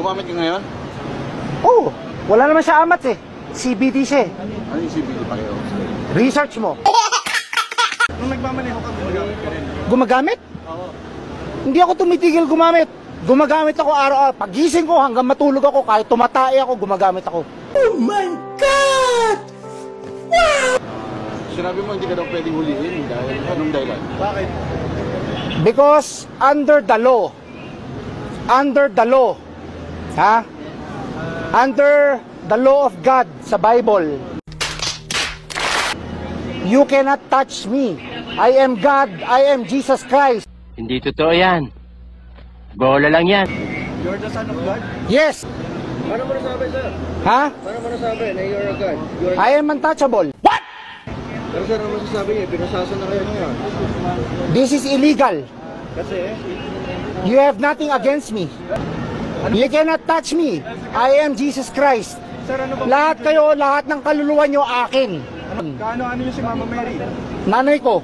Gumamit ka ngayon? Oo, wala naman siya amat eh. CBD siya eh. Ano yung CBD pa kayo? Research mo. Nung nagmamaneho ka, gumagamit ka rin. Gumagamit? Oo. Hindi ako tumitigil gumamit. Gumagamit ako araw-araw. Pagising ko hanggang matulog ako, kahit tumatay ako, gumagamit ako. Oh my God! Sinabi mo hindi ka daw pwedeng huliin dahil anong dahilan? Bakit? Because under the law, ha? Under the law of God sa Bible, you cannot touch me. I am God, I am Jesus Christ. Hindi totoo yan. Bola lang yan. You're the son of God? Yes. Paano mo nasabi, sir? Ha? Paano mo nasabi na you're a God? I am untouchable. What? Pero sir, ano masasabi niya? Pinasasa na kayo ngayon. This is illegal. Kasi? You have nothing against me. You cannot touch me. I am Jesus Christ. Sir, ano ba? Lahat kayo, lahat ng kaluluwa nyo akin. Kaano-ano yung si Mama Mary? Nanay ko.